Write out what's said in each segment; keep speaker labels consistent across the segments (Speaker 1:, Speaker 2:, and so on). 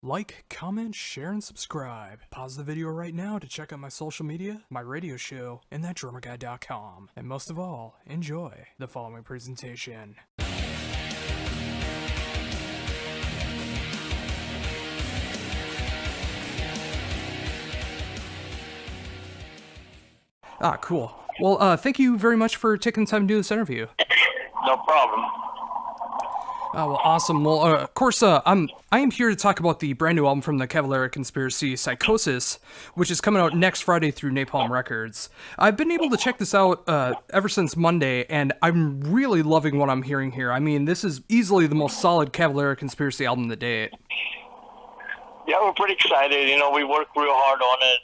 Speaker 1: Like, comment, share, and subscribe. Pause the video right now to check out my social media, my radio show, and thatdrummerguy.com. And most of all, enjoy the following presentation. Cool. Well, thank you very much for taking the time to do this interview.
Speaker 2: No problem.
Speaker 1: Well, awesome. Well, of course, I am here to talk about the brand new album from the Cavalera Conspiracy, Psychosis, which is coming out next Friday through Napalm Records. I've been able to check this out ever since Monday, and I'm really loving what I'm hearing here. I mean, this is easily the most solid Cavalera Conspiracy album to date.
Speaker 2: Yeah, we're pretty excited. You know, we worked real hard on it.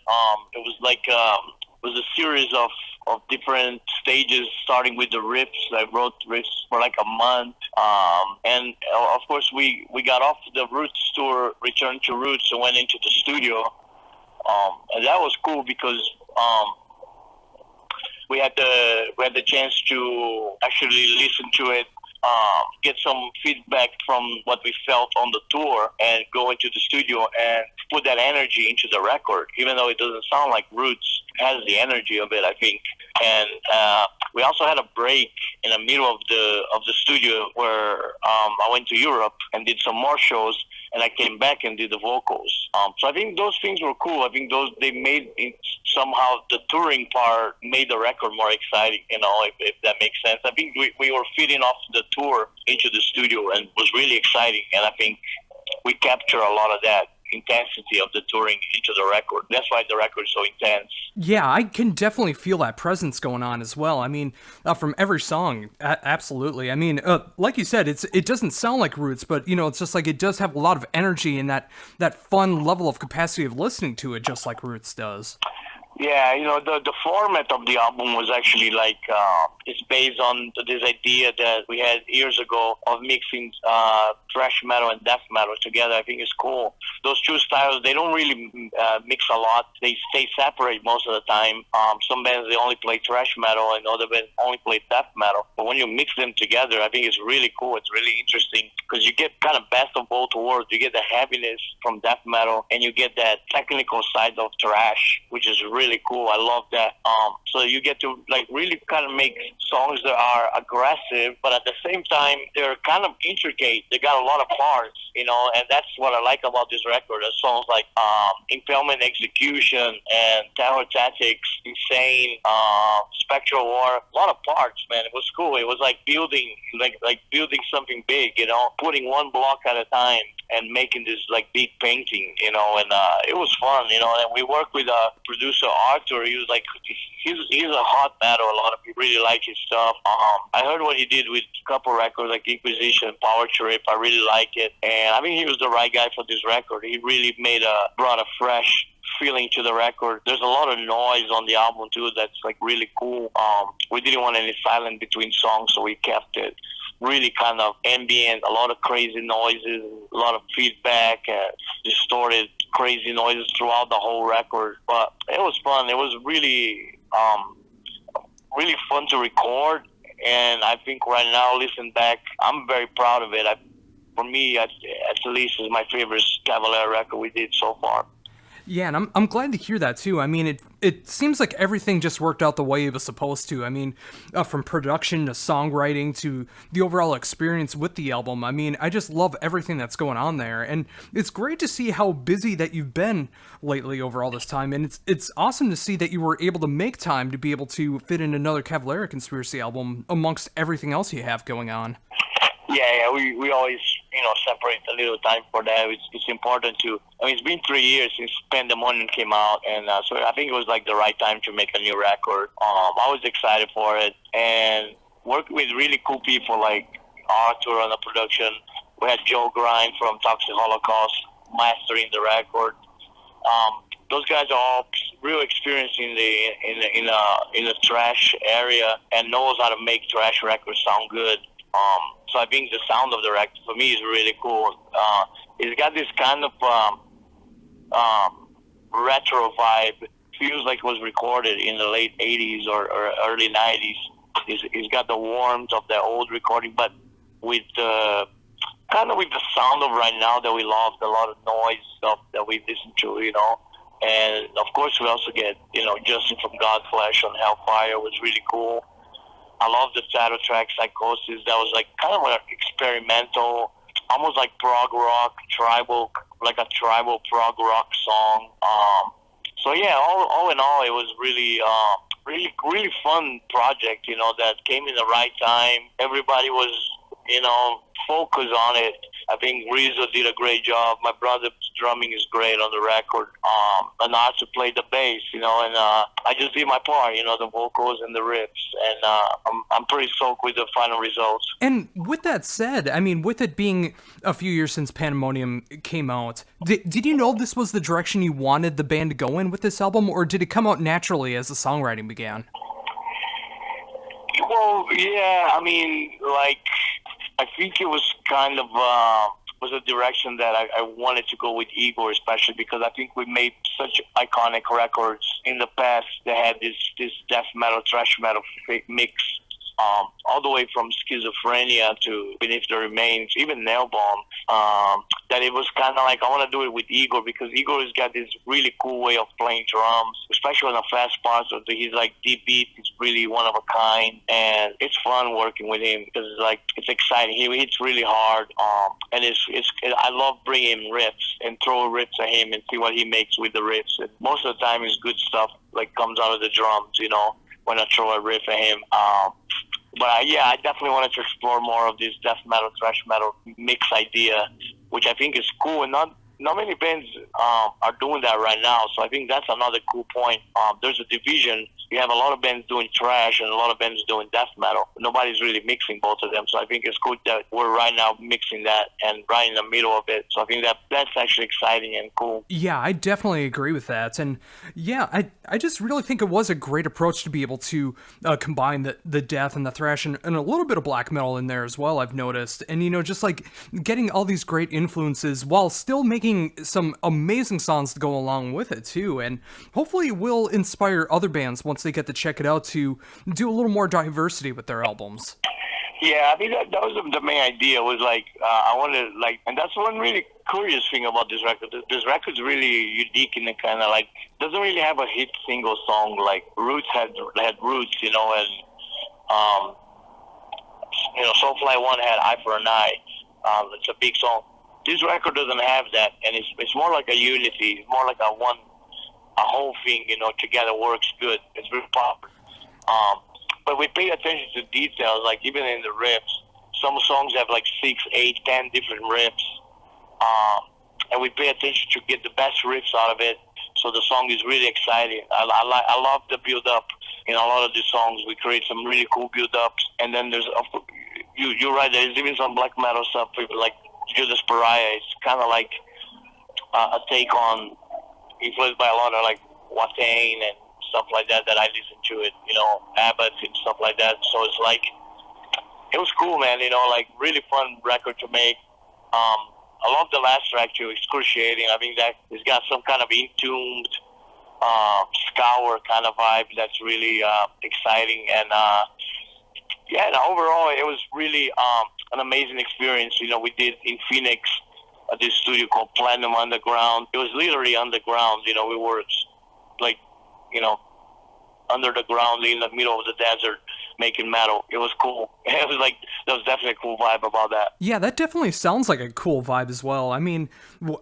Speaker 2: It was like it was a series of different stages, starting with the riffs. I wrote riffs for like a month. And of course, we got off the Roots tour, returned to Roots, and went into the studio. And that was cool because we had the chance to actually listen to it, get some feedback from what we felt on the tour, and go into the studio and put that energy into the record. Even though it doesn't sound like Roots, it has the energy of it, I think. And we also had a break in the middle of the studio where I went to Europe and did some more shows, and I came back and did the vocals. So I think those things were cool. I think they made it, somehow the touring part made the record more exciting, you know, if that makes sense. I think we were feeding off the tour into the studio, and it was really exciting. And I think we capture a lot of that intensity of the touring into the record. That's why the record is so intense.
Speaker 1: Yeah, I can definitely feel that presence going on as well. I mean, from every song, absolutely. I mean, like you said, it doesn't sound like Roots, but you know, it's just like it does have a lot of energy and that fun level of capacity of listening to it, just like Roots does.
Speaker 2: Yeah, you know, the format of the album was actually like, it's based on this idea that we had years ago of mixing thrash metal and death metal together. I think it's cool. Those two styles, they don't really mix a lot. They stay separate most of the time. Some bands, they only play thrash metal, and other bands only play death metal. But when you mix them together, I think it's really cool. It's really interesting because you get kind of best of both worlds. You get the heaviness from death metal, and you get that technical side of thrash, which is really cool. I love that. So you get to like really kind of make songs that are aggressive, but at the same time they're kind of intricate. They got a lot of parts, you know, and that's what I like about this record. The songs like Impalement Execution and Terror Tactics, Insane, Spectral War, a lot of parts, man. It was cool. It was like building something big, you know, putting one block at a time and making this like big painting, you know, and it was fun, you know. And we worked with producer Arthur. He was like, he's a hot metal. A lot of people really like his stuff. I heard what he did with a couple records like Inquisition, Power Trip. I really like it, and I think he was the right guy for this record. He really brought a fresh feeling to the record. There's a lot of noise on the album too. That's like really cool. We didn't want any silence between songs, so we kept it really kind of ambient, a lot of crazy noises, a lot of feedback, distorted crazy noises throughout the whole record. But it was fun. It was really really fun to record, and I think right now, listening back, I'm very proud of it. For me, at least, it's my favorite Cavalera record we did so far.
Speaker 1: Yeah, and I'm glad to hear that too. I mean, it seems like everything just worked out the way it was supposed to. I mean, from production to songwriting to the overall experience with the album. I mean, I just love everything that's going on there, and it's great to see how busy that you've been lately over all this time. And it's awesome to see that you were able to make time to be able to fit in another Cavalera Conspiracy album amongst everything else you have going on.
Speaker 2: Yeah, we always, you know, separate a little time for that. It's important to. I mean, it's been 3 years since Pandemonium came out, and so I think it was like the right time to make a new record. I was excited for it, and worked with really cool people like Arthur on the production. We had Joe Grind from Toxic Holocaust mastering the record. Those guys are all real experienced in the thrash area and knows how to make thrash records sound good. So I think the sound of the record for me is really cool. It's got this kind of retro vibe. Feels like it was recorded in the late 80s or early 90s. It's got the warmth of the old recording, but with kind of with the sound of right now that we love, a lot of noise stuff that we listen to, And of course, we also get, Justin from Godflesh on Hellfire was really cool. I love the title track, Psychosis. That was like kind of an experimental, almost like prog rock, like a tribal prog rock song. So yeah, all in all, it was really, really fun project. That came in the right time. Everybody was, focused on it. I think Rizzo did a great job. My brother's drumming is great on the record. And I also played the bass, and I just did my part, the vocals and the riffs. And I'm pretty stoked with the final results.
Speaker 1: And with that said, I mean, with it being a few years since Pandemonium came out, did you know this was the direction you wanted the band to go in with this album, or did it come out naturally as the songwriting began?
Speaker 2: Well, yeah, I mean, I think it was kind of was a direction that I wanted to go with Igor, especially because I think we made such iconic records in the past that had this death metal, thrash metal mix, all the way from Schizophrenia to Beneath the Remains, even Napalm, that it was kind of like I want to do it with Igor because Igor has got this really cool way of playing drums, especially on the fast parts. He's like deep beat. He's really one of a kind, and it's fun working with him because it's exciting. He hits really hard, and I love bringing him riffs and throw riffs at him and see what he makes with the riffs. And most of the time, it's good stuff comes out of the drums, when I throw a riff at him. But I definitely wanted to explore more of this death metal, thrash metal mix idea, which I think is cool. And not many bands are doing that right now. So I think that's another cool point. There's a division. You have a lot of bands doing thrash and a lot of bands doing death metal. Nobody's really mixing both of them. So I think it's good that we're right now mixing that and right in the middle of it. So I think that's actually exciting and cool.
Speaker 1: Yeah, I definitely agree with that. And yeah, I just really think it was a great approach to be able to combine the death and the thrash and a little bit of black metal in there as well, I've noticed. And, just getting all these great influences while still making some amazing songs to go along with it too. And hopefully it will inspire other bands once they get to check it out to do a little more diversity with their albums.
Speaker 2: Yeah, I think that was the main idea was I wanted and that's one really curious thing about this record. This record's really unique in the kind of doesn't really have a hit single song like Roots had Roots, and Soulfly 1 had Eye for an Eye. It's a big song. This record doesn't have that, and it's more like a unity. It's more like a whole thing, together works good. It's very popular. But we pay attention to details, even in the riffs. Some songs have 6, 8, 10 different riffs. And we pay attention to get the best riffs out of it. So the song is really exciting. I love the build-up in a lot of these songs. We create some really cool build-ups. And then there's, you're right, there's even some black metal stuff, like Judas Pariah. It's kind of like a take on, influenced by a lot of Watain and stuff like that I listen to it, Abbott and stuff like that. So it's it was cool, man, really fun record to make. I love the last track too, Excruciating. I think that it's got some kind of entombed, scour kind of vibe that's really exciting. And overall it was really an amazing experience. We did in Phoenix at this studio called Platinum Underground. It was literally underground. We were under the ground in the middle of the desert making metal. It was cool. It was there was definitely a cool vibe about that.
Speaker 1: Yeah, that definitely sounds like a cool vibe as well. I mean,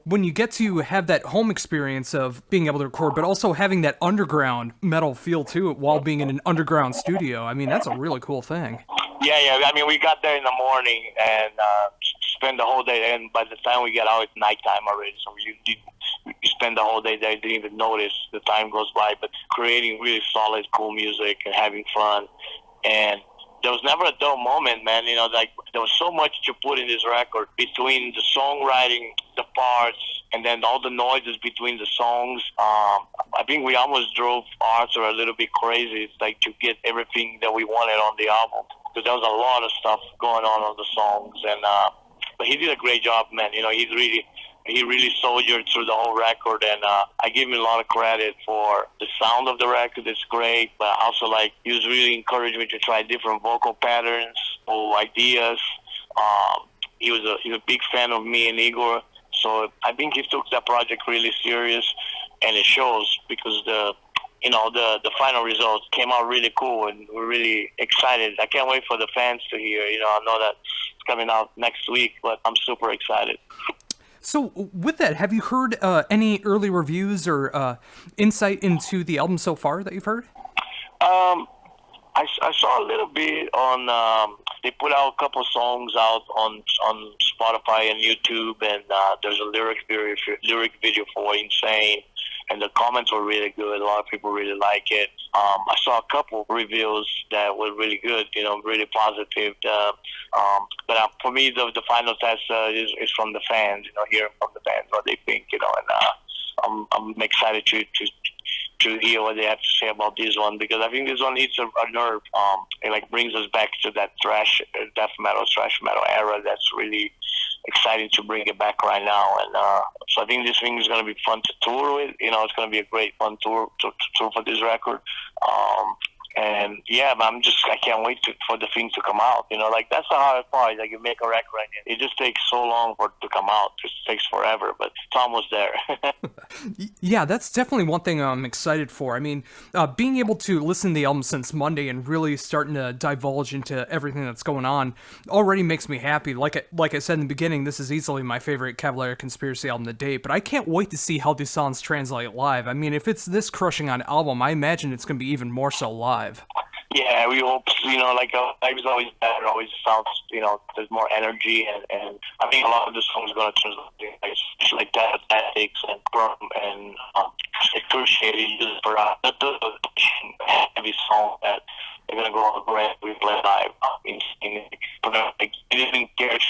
Speaker 1: when you get to have that home experience of being able to record, but also having that underground metal feel to it while being in an underground studio, I mean, that's a really cool thing.
Speaker 2: Yeah. I mean, we got there in the morning and spent the whole day, and by the time we got out, it's nighttime already. So you spend the whole day there, didn't even notice the time goes by, but creating really solid, cool music and having fun. And there was never a dull moment, man. There was so much to put in this record between the songwriting, the parts, and then all the noises between the songs. I think we almost drove Arthur a little bit crazy, to get everything that we wanted on the album, because there was a lot of stuff going on the songs. And but he did a great job, man. He really soldiered through the whole record, and I give him a lot of credit for the sound of the record. It's great, but also he was really encouraging me to try different vocal patterns or ideas. he's a big fan of me and Igor. So I think he took that project really serious, and it shows because the final results came out really cool, and we're really excited. I can't wait for the fans to hear. I know that it's coming out next week, but I'm super excited.
Speaker 1: So with that, have you heard any early reviews or insight into the album so far that you've heard?
Speaker 2: I saw a little bit on. They put out a couple songs out on Spotify and YouTube, and there's a lyric video for Insane, and the comments were really good. A lot of people really like it. I saw a couple reviews that were really good, really positive. But for me, the final test is from the fans, hearing from the fans what they think, and I'm excited to hear what they have to say about this one, because I think this one hits a nerve. It brings us back to that thrash metal era. That's really exciting to bring it back right now. And so I think this thing is going to be fun to tour with. It's going to be a great fun tour for this record. And yeah, I can't wait for the thing to come out. That's the hardest part. You make a record and it just takes so long for it to come out. It takes forever, but it's almost there.
Speaker 1: Yeah, that's definitely one thing I'm excited for. I mean, being able to listen to the album since Monday and really starting to divulge into everything that's going on already makes me happy. Like I said in the beginning, this is easily my favorite Cavalera Conspiracy album to date, but I can't wait to see how these songs translate live. I mean, if it's this crushing on album, I imagine it's going to be even more so live.
Speaker 2: Yeah, we hope, live is always better, always sounds, there's more energy, and I think a lot of the songs are going to translate, especially like Tactics and Brum and Excruciating, for the heavy song that they're going to go on the brand we play live. It isn't Garage,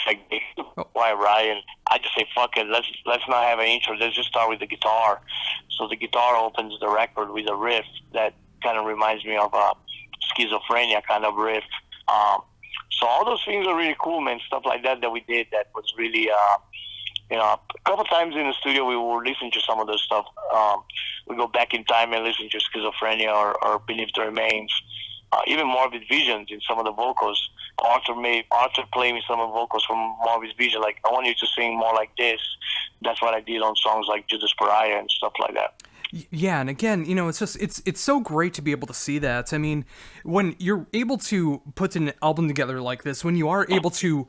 Speaker 2: why Ryan? I just say, fuck it, let's not have an intro, let's just start with the guitar. So the guitar opens the record with a riff that kind of reminds me of a Schizophrenia kind of riff. So all those things are really cool, man. Stuff like that we did that was really, a couple times in the studio we will listen to some of those stuff. We go back in time and listen to Schizophrenia or Beneath the Remains. Even Morbid Visions in some of the vocals. Arthur played me some of the vocals from Morbid Vision. Like, I want you to sing more like this. That's what I did on songs like Judas Pariah and stuff like that.
Speaker 1: Yeah, and again, it's so great to be able to see that. I mean, when you're able to put an album together like this, when you are able to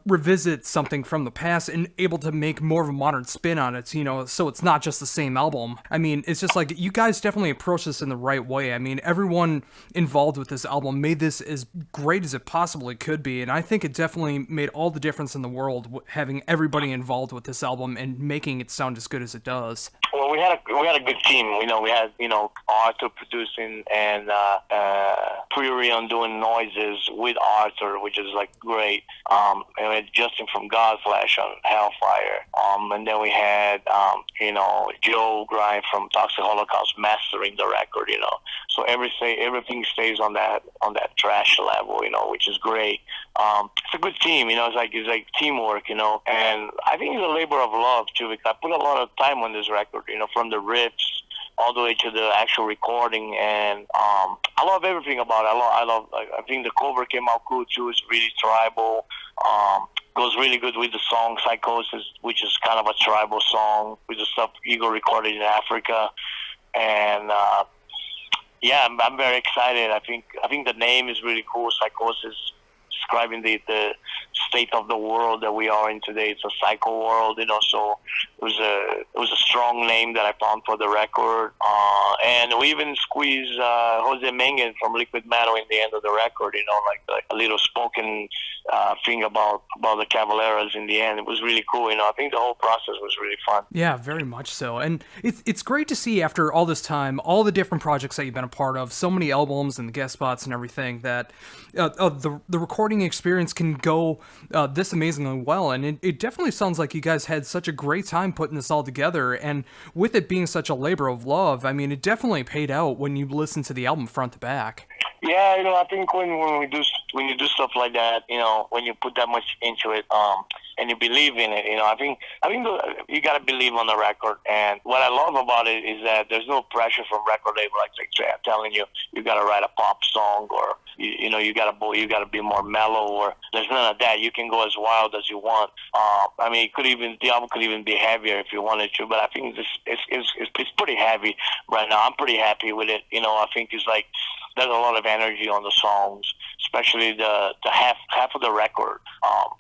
Speaker 1: revisit something from the past and able to make more of a modern spin on it, so it's not just the same album. I mean, it's just like, you guys definitely approach this in the right way. I mean, everyone involved with this album made this as great as it possibly could be, and I think it definitely made all the difference in the world having everybody involved with this album and making it sound as good as it does.
Speaker 2: Well, we had a good team. We had Arthur producing and Prurion doing noises with Arthur, which is like great. And we had Justin from Godflesh on Hellfire. And then we had Joe Grind from Toxic Holocaust mastering the record. So everything stays on that Thrash level. Which is great. It's a good team. It's like teamwork. And I think it's a labor of love too, because I put a lot of time on this record. From the riffs all the way to the actual recording, and I love everything about it. I think the cover came out cool too. It's really tribal. Goes really good with the song Psychosis, which is kind of a tribal song with the stuff Igor recorded in Africa. And yeah, I'm very excited. I think the name is really cool. Psychosis, describing the state of the world that we are in today. It's a psycho world, so it was a strong name that I found for the record. And we even squeezed Jose Mengen from Liquid Metal in the end of the record, like a little spoken thing about the Cavaleras in the end. It was really cool. I think the whole process was really fun.
Speaker 1: Yeah, very much so. And it's great to see after all this time, all the different projects that you've been a part of, so many albums and the guest spots and everything, that the recording experience can go this amazingly well. And it definitely sounds like you guys had such a great time putting this all together. And with it being such a labor of love, I mean, it definitely paid out when you listen to the album front to back.
Speaker 2: Yeah, I think when you do stuff like that, when you put that much into it, and you believe in it, I think you gotta believe on the record. And what I love about it is that there's no pressure from record label like telling you gotta write a pop song or you gotta be more mellow, or there's none of that. You can go as wild as you want. I mean, the album could even be heavier if you wanted to, but I think it's pretty heavy right now. I'm pretty happy with it. I think it's like there's a lot of energy on the songs, especially the half of the record.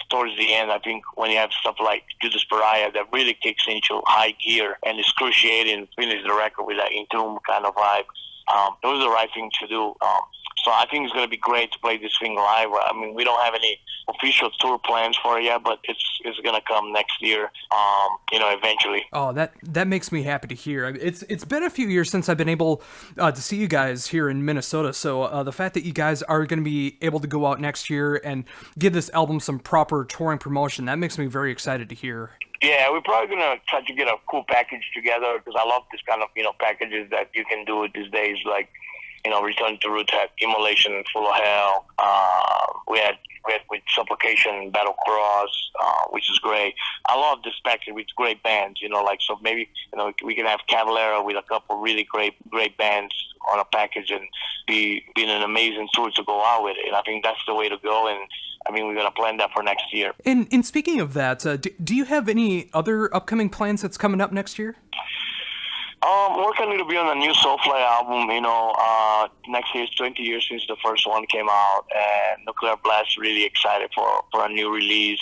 Speaker 2: Towards the end, I think when you have stuff like Judas Pariah that really kicks into high gear and excruciating, finish the record with that Entomb kind of vibe. It was the right thing to do. So I think it's going to be great to play this thing live. I mean, we don't have any official tour plans for it yet, but it's going to come next year, eventually.
Speaker 1: Oh, that makes me happy to hear. It's been a few years since I've been able to see you guys here in Minnesota, so the fact that you guys are going to be able to go out next year and give this album some proper touring promotion, that makes me very excited to hear.
Speaker 2: Yeah, we're probably going to try to get a cool package together, because I love this kind of, packages that you can do these days, like, Return to Root had Immolation, Full of Hell. We had with Supplication, Battle Cross, which is great. I love this package with great bands, so maybe, we can have Cavalera with a couple really great bands on a package and be an amazing tour to go out with it. And I think that's the way to go. And I mean, we're going to plan that for next year.
Speaker 1: And speaking of that, do you have any other upcoming plans that's coming up next year?
Speaker 2: Working a little bit on a new Soulfly album. Next year is 20 years since the first one came out, and Nuclear Blast really excited for a new release.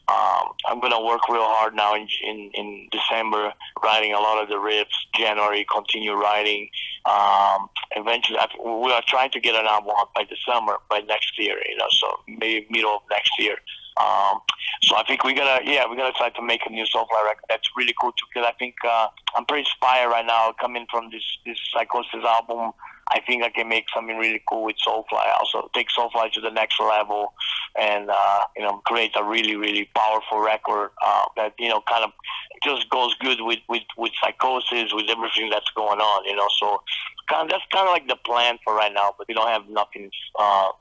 Speaker 2: I'm gonna work real hard now in December, writing a lot of the riffs. January, continue writing. Eventually, we are trying to get an album out by the summer, by next year. So maybe middle of next year. So I think we're gonna try to make a new Soulfly record. That's really cool too, because I think I'm pretty inspired right now coming from this Psychosis album. I think I can make something really cool with Soulfly. Also take Soulfly to the next level, and create a really, really powerful record that kind of just goes good with Psychosis, with everything that's going on. So that's kind of like the plan for right now. But we don't have nothing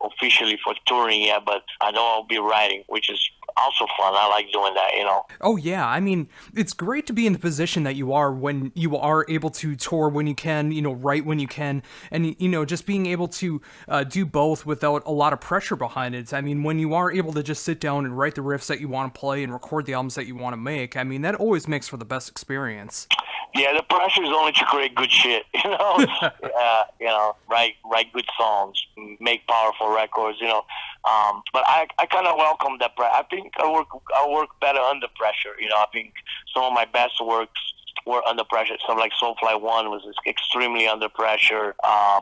Speaker 2: officially for touring yet. But I know I'll be writing, which is also fun. I like doing that,
Speaker 1: Oh, yeah. I mean, it's great to be in the position that you are when you are able to tour when you can, write when you can, and, just being able to do both without a lot of pressure behind it. I mean, when you are able to just sit down and write the riffs that you want to play and record the albums that you want to make, I mean, that always makes for the best experience.
Speaker 2: Yeah, the pressure is only to create good shit, write good songs, make powerful records, But I kind of welcome that pressure. I think I work better under pressure. I think some of my best works were under pressure. Something like Soulfly 1 was extremely under pressure.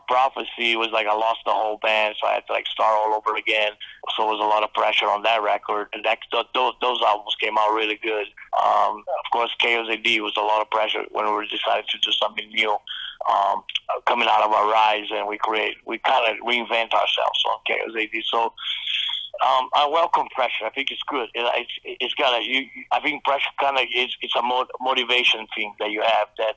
Speaker 2: Prophecy was like I lost the whole band, so I had to start all over again. So there was a lot of pressure on that record, and those albums came out really good. Of course, Chaos AD was a lot of pressure when we decided to do something new, coming out of our rise, and we kind of reinvent ourselves on Chaos AD. So I welcome pressure. I think it's good. It's kind of I think pressure kind of it's a motivation thing that you have that.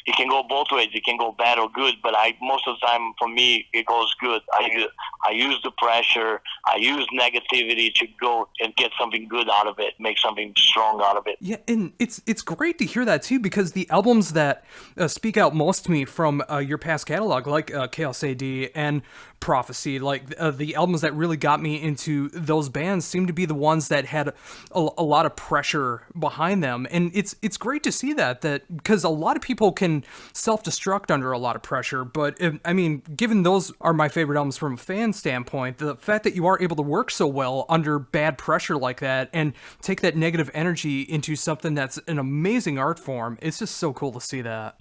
Speaker 2: It can go both ways. It can go bad or good, but most of the time, for me, it goes good. I use the pressure. I use negativity to go and get something good out of it, make something strong out of it.
Speaker 1: Yeah, and it's great to hear that, too, because the albums that speak out most to me from your past catalog, like Chaos AD and Prophecy, like the albums that really got me into those bands seem to be the ones that had a lot of pressure behind them. And it's great to see that because a lot of people can self-destruct under a lot of pressure, but I mean, given those are my favorite albums from a fan standpoint, the fact that you are able to work so well under bad pressure like that and take that negative energy into something that's an amazing art form, it's just so cool to see that.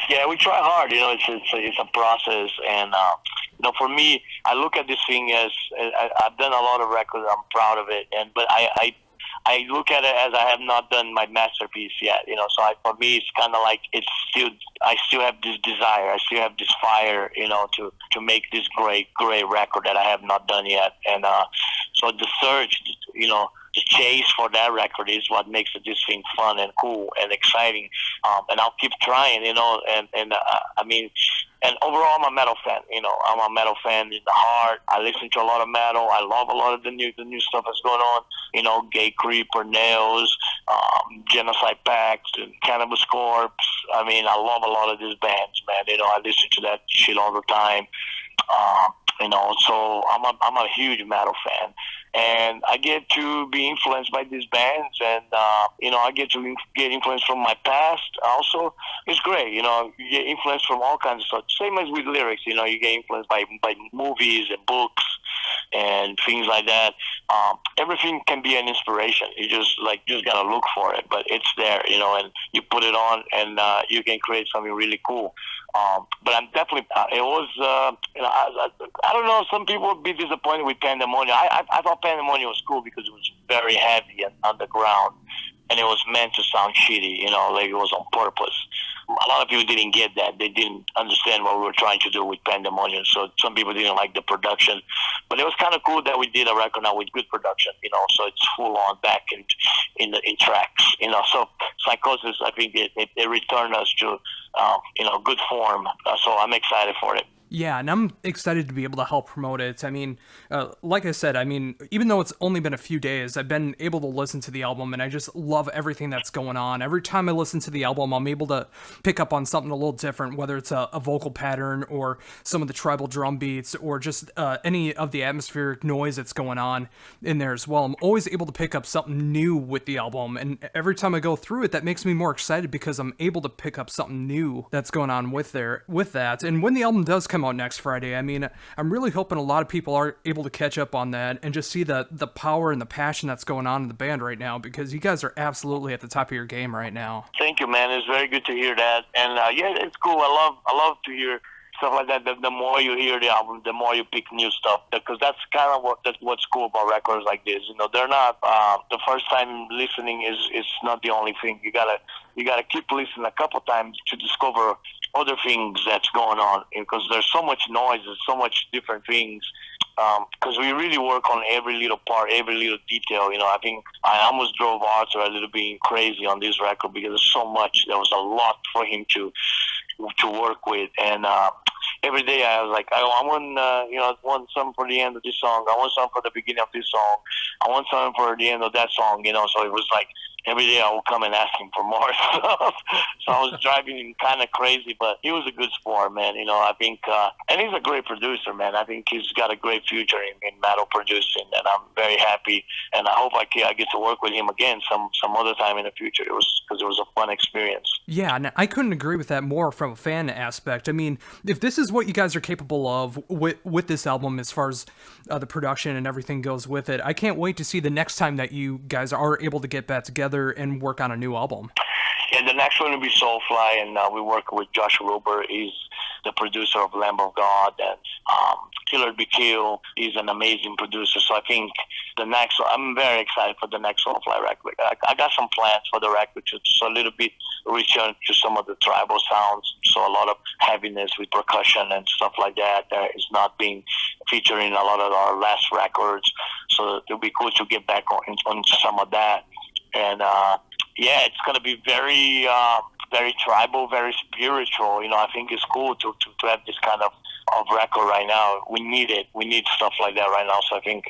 Speaker 2: Yeah, we try hard. It's a process, and for me, I look at this thing as I've done a lot of records. I'm proud of it, but I look at it as I have not done my masterpiece yet. So for me, it's kind of like I still have this desire. I still have this fire, to make this great record that I have not done yet. And so the search, the chase for that record is what makes this thing fun and cool and exciting. And I'll keep trying, I mean, and overall, I'm a metal fan. I'm a metal fan in the heart. I listen to a lot of metal. I love a lot of the new stuff that's going on. Gay Creeper, Nails, Genocide Pact, Cannabis Corpse. I mean, I love a lot of these bands, man. I listen to that shit all the time. So I'm a huge metal fan, and I get to be influenced by these bands, and I get to get influence from my past. Also, it's great. You get influence from all kinds of stuff. Same as with lyrics. You get influenced by movies and books and things like that. Everything can be an inspiration. You just gotta look for it, but it's there. And you put it on, and you can create something really cool. But I'm definitely. It was. I don't know. Some people would be disappointed with Pandemonium. I thought Pandemonium was cool because it was very heavy and underground, and it was meant to sound shitty. Like it was on purpose. A lot of people didn't get that. They didn't understand what we were trying to do with Pandemonium. So some people didn't like the production, but it was kind of cool that we did a record now with good production. So it's full on back in tracks. So Psychosis, I think it returned us to good form. So I'm excited for it.
Speaker 1: Yeah, and I'm excited to be able to help promote it. I mean, like I said, even though it's only been a few days, I've been able to listen to the album, and I just love everything that's going on. Every time I listen to the album, I'm able to pick up on something a little different, whether it's a vocal pattern or some of the tribal drum beats or just any of the atmospheric noise that's going on in there as well. I'm always able to pick up something new with the album, and every time I go through it, that makes me more excited because I'm able to pick up something new that's going on with that. And when the album does come out next Friday, I'm really hoping a lot of people are able to catch up on that and just see the power and the passion that's going on in the band right now, because you guys are absolutely at the top of your game right now.
Speaker 2: Thank you, man. It's very good to hear that, and yeah, it's cool. I love to hear stuff like that. The more you hear the album, the more you pick new stuff, because that's kind of what's cool about records like this. They're not the first time listening is not the only thing. You gotta keep listening a couple times to discover other things that's going on, because there's so much noise and so much different things. Because we really work on every little part, every little detail. I think I almost drove Arthur a little bit crazy on this record because there's so much. There was a lot for him to work with, and every day I was like, I want something for the end of this song. I want something for the beginning of this song. I want something for the end of that song. So it was like every day I would come and ask him for more stuff. So I was driving him kind of crazy, but he was a good sport, man. I think, and he's a great producer, man. I think he's got a great future in metal producing, and I'm very happy. And I hope I get to work with him again some other time in the future. It was a fun experience.
Speaker 1: Yeah, and I couldn't agree with that more from a fan aspect. If this is what you guys are capable of with this album, as far as the production and everything goes with it, I can't wait to see the next time that you guys are able to get back together and work on a new album.
Speaker 2: Yeah, the next one will be Soulfly, and we work with Josh Ruber. He's the producer of Lamb of God, and Killer Be Kill. He's an amazing producer. So I think I'm very excited for the next Soulfly record. I got some plans for the record to a little bit return to some of the tribal sounds. So a lot of heaviness with percussion and stuff like that is not being featured in a lot of our last records. So it'll be cool to get back on some of that. And yeah, it's going to be very tribal, very spiritual. I think it's cool to have this kind of record right now. We need it. We need stuff like that right now. So I think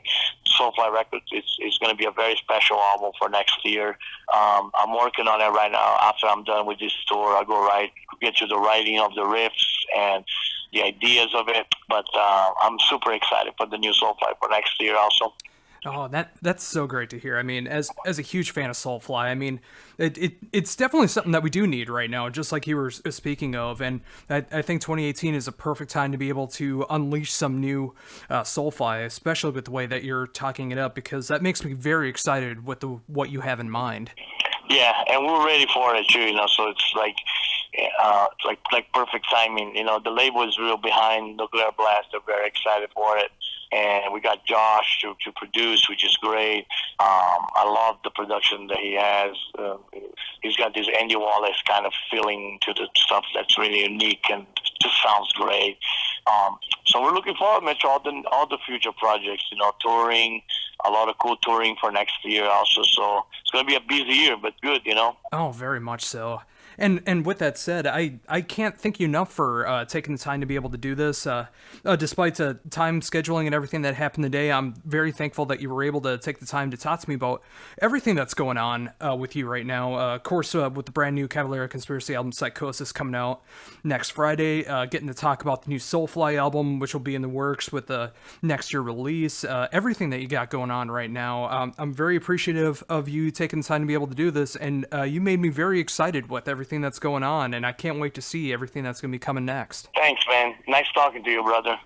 Speaker 2: Soulfly Records is going to be a very special album for next year. I'm working on it right now. After I'm done with this tour, I'll get to the writing of the riffs and the ideas of it. But I'm super excited for the new Soulfly for next year also.
Speaker 1: Oh, that's so great to hear. As a huge fan of Soulfly, it's definitely something that we do need right now, just like you were speaking of. And I think 2018 is a perfect time to be able to unleash some new Soulfly, especially with the way that you're talking it up, because that makes me very excited with what you have in mind.
Speaker 2: Yeah, and we're ready for it too. So it's like perfect timing. The label is real behind Nuclear Blast. They're very excited for it. And we got Josh to produce, which is great. I love the production that he has. He's got this Andy Wallace kind of feeling to the stuff that's really unique and just sounds great. So we're looking forward, man, to all the future projects. Touring, a lot of cool touring for next year also. So it's going to be a busy year, but good.
Speaker 1: Oh, very much so. And with that said, I can't thank you enough for taking the time to be able to do this. Despite the time scheduling and everything that happened today, I'm very thankful that you were able to take the time to talk to me about everything that's going on with you right now. Of course, with the brand new Cavalera Conspiracy album Psychosis coming out next Friday, getting to talk about the new Soulfly album, which will be in the works with the next year release, everything that you got going on right now. I'm very appreciative of you taking the time to be able to do this, and you made me very excited with everything that's going on, and I can't wait to see everything that's going to be coming next.
Speaker 2: Thanks, man. Nice talking to you, brother.